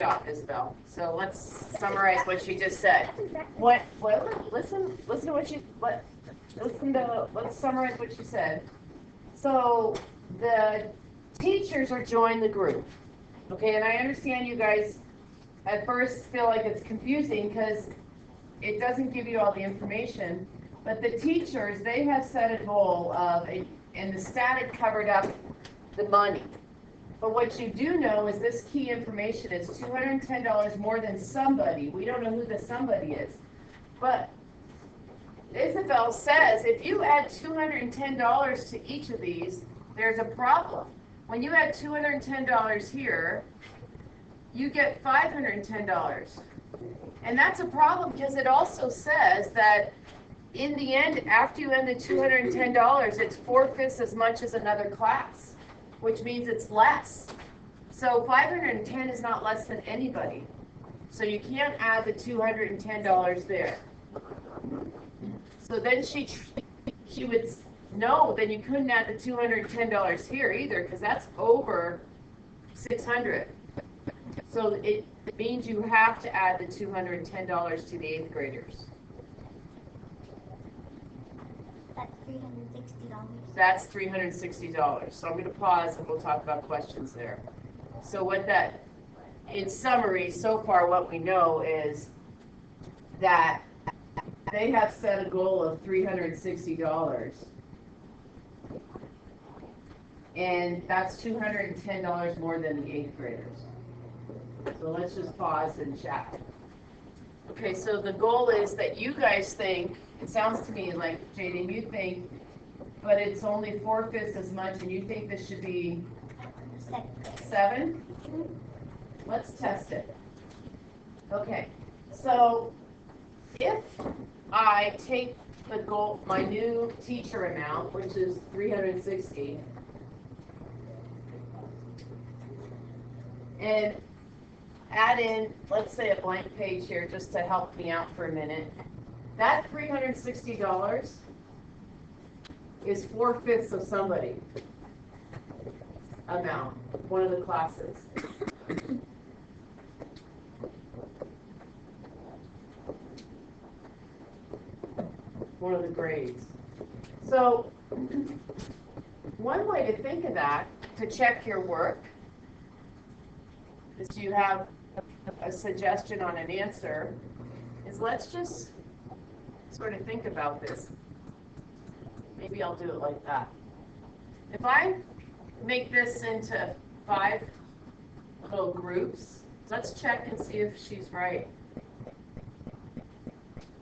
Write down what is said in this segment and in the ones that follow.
job, Isabel. So let's summarize what she just said. Listen to let's summarize what she said. So the teachers are joining the group. Okay, and I understand you guys at first feel like it's confusing because it doesn't give you all the information, but the teachers, they have set a goal of, and the stat had covered up the money. But what you do know is this key information is $210 more than somebody. We don't know who the somebody is. But Isabel says if you add $210 to each of these, there's a problem. When you add $210 here, you get $510. And that's a problem because it also says that in the end, after you end the $210, it's 4/5 as much as another class, which means it's less. So 510 is not less than anybody. So you can't add the $210 there. So then she would know then you couldn't add the $210 here either because that's over 600. So it means you have to add the $210 to the 8th graders. That's $360. That's $360. So I'm going to pause and we'll talk about questions there. So what that, in summary, so far what we know is that they have set a goal of $360. And that's $210 more than the 8th graders. So let's just pause and chat. Okay, so the goal is that you guys think, it sounds to me like, Jaden, you think, but it's only 4/5 as much, and you think this should be 7? Let's test it. Okay, so if I take the goal, my new teacher amount, which is 360, and add in, let's say, a blank page here just to help me out for a minute. That $360 is 4/5 of somebody amount, one of the classes. One of the grades. So one way to think of that, to check your work, is you have a suggestion on an answer, is let's just sort of think about this. Maybe I'll do it like that. If I make this into 5 little groups, let's check and see if she's right.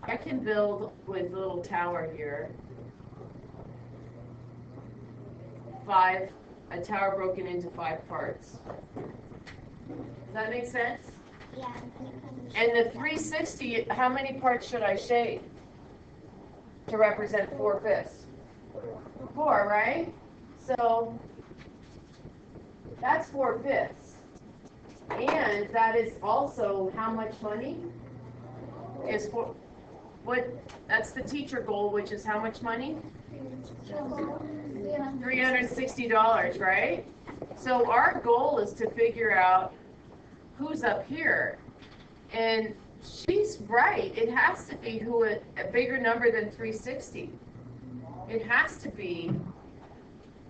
I can build with a little tower here. A tower broken into 5 parts. Does that make sense? Yeah. And the 360, how many parts should I shade to represent 4/5? 4, right? So that's 4/5. And that is also how much money is for that's the teacher goal, which is how much money? $360, right? So our goal is to figure out who's up here. And she's right. It has to be a bigger number than 360. It has to be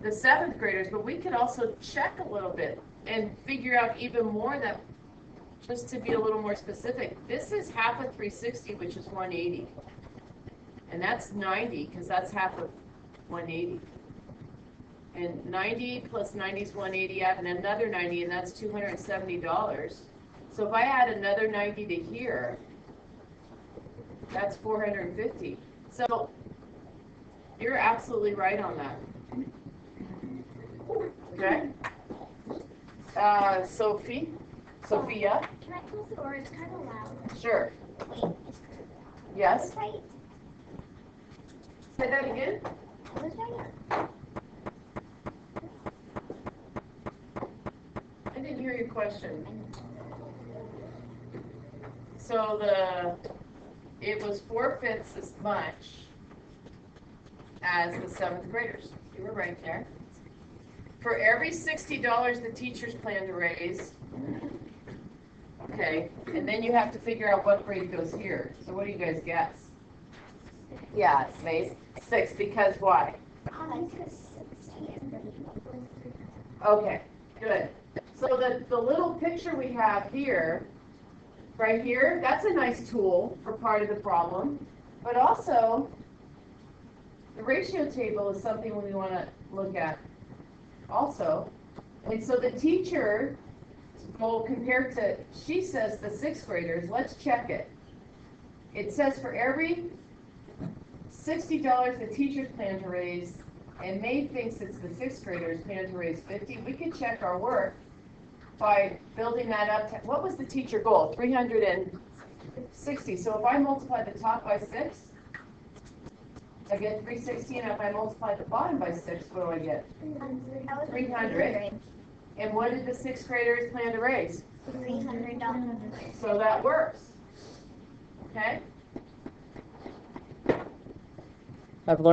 the 7th graders, but we could also check a little bit and figure out even more that, just to be a little more specific, this is half of 360, which is 180. And that's 90, because that's half of 180. And 90 plus 90 is 180, add another 90, and that's $270. So if I add another 90 to here, that's 450. So you're absolutely right on that. Okay? Sophia? Can I close the door? It's kind of loud. Sure. Wait. Yes? Who's right? Say that again? Who's right? I didn't hear your question. So it was 4/5 as much as the 7th graders. You were right there. For every $60 the teachers plan to raise, Okay, and then you have to figure out what grade goes here. So what do you guys guess? Yeah, it's May 6, because why? Okay, good. So the little picture we have here, right here, that's a nice tool for part of the problem. But also, the ratio table is something we want to look at also. And so the teacher will compare to, she says the 6th graders, let's check it. It says for every $60 the teachers plan to raise, and May thinks it's the 6th graders plan to raise 50. We could check our work by building that up to, what was the teacher goal? 360. So if I multiply the top by 6, I get 360, and if I multiply the bottom by 6, what do I get? 300. And what did the 6th graders plan to raise? $300. So that works. Okay? I've learned